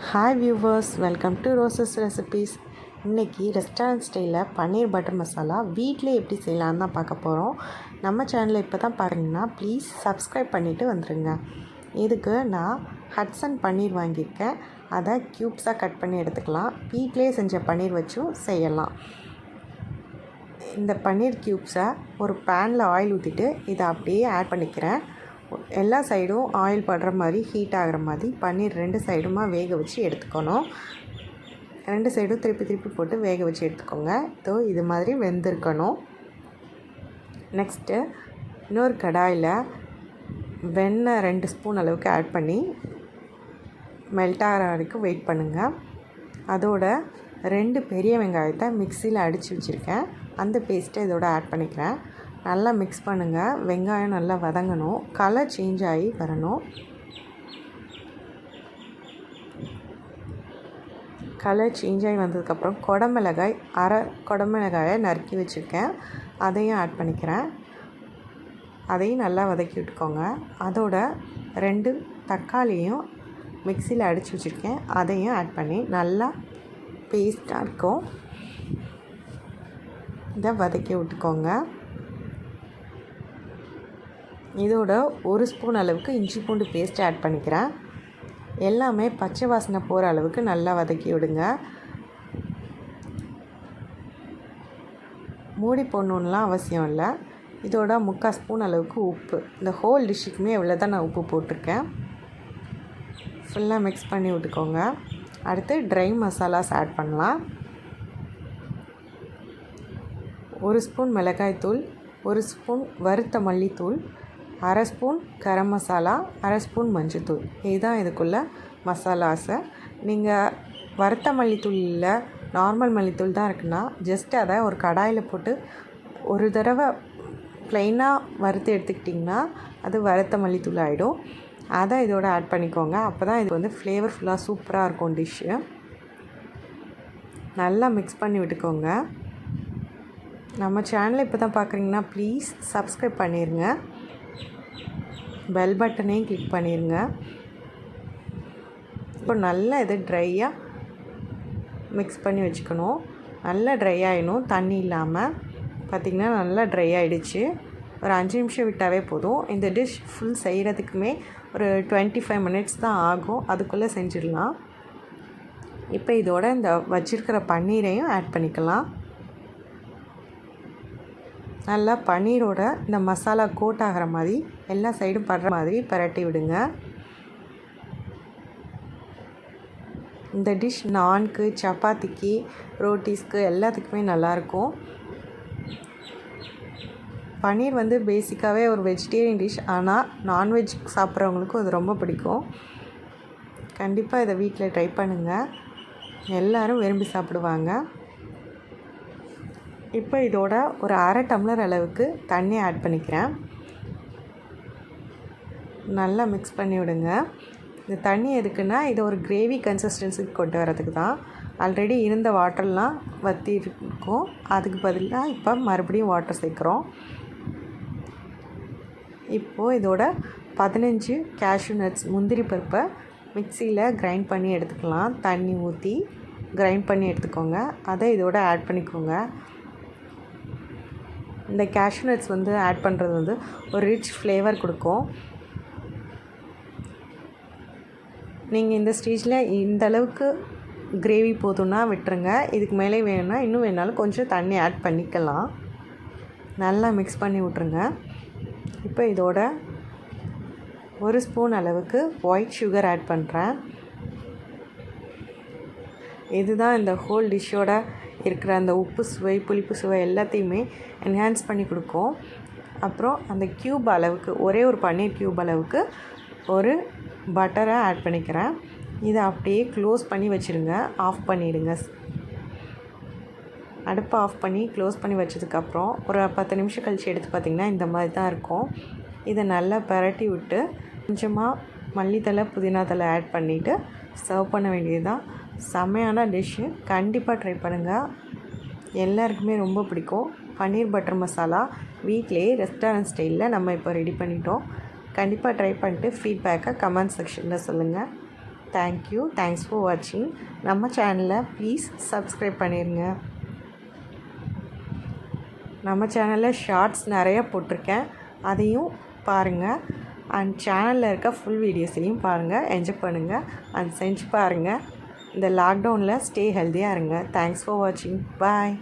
Hi viewers, welcome to roses recipes. இன்றைக்கி restaurant ஸ்டைலில் பன்னீர் butter masala வீட்டிலே எப்படி செய்யலான்னு தான் பார்க்க போகிறோம். நம்ம சேனலை இப்போ தான் பாருங்கன்னா ப்ளீஸ் சப்ஸ்கிரைப் பண்ணிவிட்டு வந்துடுங்க. இதுக்கு நான் ஹட்சன் பன்னீர் வாங்கியிருக்கேன். அதை க்யூப்ஸாக கட் பண்ணி எடுத்துக்கலாம். வீட்டிலே செஞ்ச பன்னீர் வச்சும் செய்யலாம். இந்த பன்னீர் க்யூப்ஸை ஒரு பேனில் ஆயில் ஊற்றிட்டு இதை அப்படியே ஆட் பண்ணிக்கிறேன். எல்லா சைடும் ஆயில் படுற மாதிரி ஹீட் ஆகிற மாதிரி பன்னீர் 2 சைடுமா வேக வச்சு எடுத்துக்கணும். 2 சைடும் திருப்பி போட்டு வேக வச்சு எடுத்துக்கோங்க. இது மாதிரி வெந்திருக்கணும். நெக்ஸ்ட்டு இன்னொரு கடாயில் வெண்ணெய் 2 ஸ்பூன் அளவுக்கு ஆட் பண்ணி மெல்ட் ஆகிற வரைக்கும் வெயிட் பண்ணுங்கள். அதோட 2 பெரிய வெங்காயத்தை மிக்சியில் அடித்து வச்சுருக்கேன். அந்த பேஸ்ட்டை இதோட ஆட் பண்ணிக்கிறேன். நல்லா மிக்ஸ் பண்ணுங்கள். வெங்காயம் நல்லா வதங்கணும். கலர் சேஞ்ச் ஆகி வரணும். கலர் சேஞ்ச் ஆகி வந்ததுக்கப்புறம் குடமிளகாய் அரை குடமிளகாயை நறுக்கி வச்சுருக்கேன். அதையும் ஆட் பண்ணிக்கிறேன். அதையும் நல்லா வதக்கி விட்டுக்கோங்க. அதோட 2 தக்காளியும் மிக்சியில் அடித்து வச்சுருக்கேன். அதையும் ஆட் பண்ணி நல்லா பேஸ்ட்டாக இருக்கும். இதை வதக்கி விட்டுக்கோங்க. இதோட 1 ஸ்பூன் அளவுக்கு இஞ்சி பூண்டு பேஸ்ட் ஆட் பண்ணிக்கிறேன். எல்லாமே பச்சை வாசனை போகிற அளவுக்கு நல்லா வதக்கி விடுங்க. மூடி போடணுன்னெலாம் அவசியம் இல்லை. இதோட 3/4 ஸ்பூன் அளவுக்கு உப்பு. இந்த ஹோல் டிஷ்ஷுக்குமே இவ்வளோ தான் நான் உப்பு போட்டிருக்கேன். ஃபுல்லாக மிக்ஸ் பண்ணி விட்டுக்கோங்க. அடுத்து ட்ரை மசாலாஸ் ஆட் பண்ணலாம். 1 ஸ்பூன் மிளகாய்த்தூள், 1 ஸ்பூன் வறுத்த மல்லித்தூள், அரை ஸ்பூன் கரம் மசாலா, அரை ஸ்பூன் மஞ்சத்தூள். இதுதான் இதுக்குள்ளே மசாலாஸை. நீங்கள் வறுத்த மல்லித்தூள் இல்லை, நார்மல் மல்லித்தூள் தான் இருக்குன்னா ஜஸ்ட் அதை ஒரு கடாயில் போட்டு ஒரு தடவை ப்ளைனாக வறுத்து எடுத்துக்கிட்டிங்கன்னா அது வறுத்த மல்லித்தூள் ஆகிடும். அதை இதோட ஆட் பண்ணிக்கோங்க. அப்போ தான் இது வந்து ஃப்ளேவர்ஃபுல்லாக சூப்பராக இருக்கும் டிஷ்ஷு. நல்லா மிக்ஸ் பண்ணி விட்டுக்கோங்க. நம்ம சேனலை இப்போ தான் பார்க்குறீங்கன்னா ப்ளீஸ் சப்ஸ்கிரைப் பண்ணிடுங்க. பெல் பட்டனையும் கிளிக் பண்ணிடுங்க. இப்போ நல்லா இதை ட்ரையாக மிக்ஸ் பண்ணி வச்சுக்கணும். நல்லா ட்ரை ஆகிடும், தண்ணி இல்லாமல். பார்த்திங்கன்னா நல்லா ட்ரை ஆகிடுச்சு. ஒரு 5 நிமிஷம் விட்டாவே போதும். இந்த டிஷ் ஃபுல் செய்கிறதுக்குமே ஒரு 25 மினிட்ஸ் தான் ஆகும். அதுக்குள்ளே செஞ்சிடலாம். இப்போ இதோட இந்த வச்சுருக்கிற பன்னீரையும் ஆட் பண்ணிக்கலாம். நல்லா பன்னீரோட இந்த மசாலா கோட் ஆகிற மாதிரி எல்லா சைடும் படுற மாதிரி பரட்டி விடுங்க. இந்த டிஷ் நான்க்கு, சப்பாத்திக்கு, ரோட்டிஸ்க்கு எல்லாத்துக்குமே நல்லாயிருக்கும். பன்னீர் வந்து பேசிக்காகவே ஒரு வெஜிடேரியன் டிஷ். ஆனால் நான்வெஜ் சாப்பிட்றவங்களுக்கும் அது ரொம்ப பிடிக்கும். கண்டிப்பாக இதை வீட்டில் ட்ரை பண்ணுங்கள். எல்லோரும் விரும்பி சாப்பிடுவாங்க. இப்போ இதோட ஒரு அரை டம்ளர் அளவுக்கு தண்ணி ஆட் பண்ணிக்கிறேன். நல்லா மிக்ஸ் பண்ணி விடுங்க. இந்த தண்ணி எதுக்குன்னா இதை ஒரு கிரேவி கன்சிஸ்டன்சிக்கு கொண்டு வரதுக்கு தான். ஆல்ரெடி இருந்த வாட்டர்லாம் வற்றி இருக்கும். அதுக்கு பதிலாக இப்போ மறுபடியும் வாட்டர் சேர்க்குறோம். இப்போது இதோட 15 கேஷ்யூ நட்ஸ் முந்திரி பருப்பை மிக்சியில் கிரைண்ட் பண்ணி எடுத்துக்கலாம். தண்ணி ஊற்றி கிரைண்ட் பண்ணி எடுத்துக்கோங்க. அதை இதோட ஆட் பண்ணிக்கோங்க. இந்த கேஷ்யூ நட்ஸ் வந்து ஆட் பண்ணுறது வந்து ஒரு ரிச் ஃப்ளேவர் கொடுக்கும். நீங்கள் இந்த ஸ்டேஜில் இந்த அளவுக்கு கிரேவி போதும்னா விட்டுருங்க. இதுக்கு மேலே வேணும்னா இன்னும் வேணாலும் கொஞ்சம் தண்ணி ஆட் பண்ணிக்கலாம். நல்லா மிக்ஸ் பண்ணி விட்ருங்க. இப்போ இதோட 1 ஸ்பூன் அளவுக்கு ஒயிட் சுகர் ஆட் பண்ணுறேன். இதுதான் இந்த ஹோல் டிஷ்ஷோட இருக்கிற அந்த உப்பு சுவை, புளிப்பு சுவை எல்லாத்தையுமே என்ஹான்ஸ் பண்ணி கொடுக்கும். அப்புறம் அந்த க்யூப் அளவுக்கு ஒரே ஒரு பன்னீர் க்யூப் அளவுக்கு ஒரு பட்டரை ஆட் பண்ணிக்கிறேன். இதை அப்படியே க்ளோஸ் பண்ணி வச்சுருங்க. ஆஃப் பண்ணிவிடுங்க. அடுப்பை ஆஃப் பண்ணி க்ளோஸ் பண்ணி வச்சதுக்கப்புறம் ஒரு 10 நிமிஷம் கழித்து எடுத்து பார்த்திங்கன்னா இந்த மாதிரி தான் இருக்கும். இதை நல்லா பரட்டி விட்டு கொஞ்சமாக மல்லித்தலை, புதினா தலை ஆட் பண்ணிவிட்டு சர்வ் பண்ண வேண்டியது தான். செம்மையான டிஷ்ஷு. கண்டிப்பாக ட்ரை பண்ணுங்கள். எல்லாருக்குமே ரொம்ப பிடிக்கும். பன்னீர் பட்டர் மசாலா வீட்டிலேயே ரெஸ்டாரண்ட் ஸ்டைலில் நம்ம இப்போ ரெடி பண்ணிட்டோம். கண்டிப்பாக ட்ரை பண்ணிட்டு ஃபீட்பேக்கை கமெண்ட் செக்ஷனில் சொல்லுங்கள். தேங்க்யூ, தேங்க்ஸ் ஃபார் வாட்சிங். நம்ம சேனலை ப்ளீஸ் சப்ஸ்கிரைப் பண்ணிடுங்க. நம்ம சேனலில் ஷார்ட்ஸ் நிறைய போட்டிருக்கேன், அதையும் பாருங்கள். அண்ட் சேனலில் இருக்க ஃபுல் வீடியோஸையும் பாருங்கள், என்ஜாய் பண்ணுங்கள் அண்ட் செஞ்சு பாருங்கள். இந்த லாக்டவுனில் ஸ்டே ஹெல்த்தியாக இருங்க. தேங்க்ஸ் ஃபார் வாட்சிங். பாய்.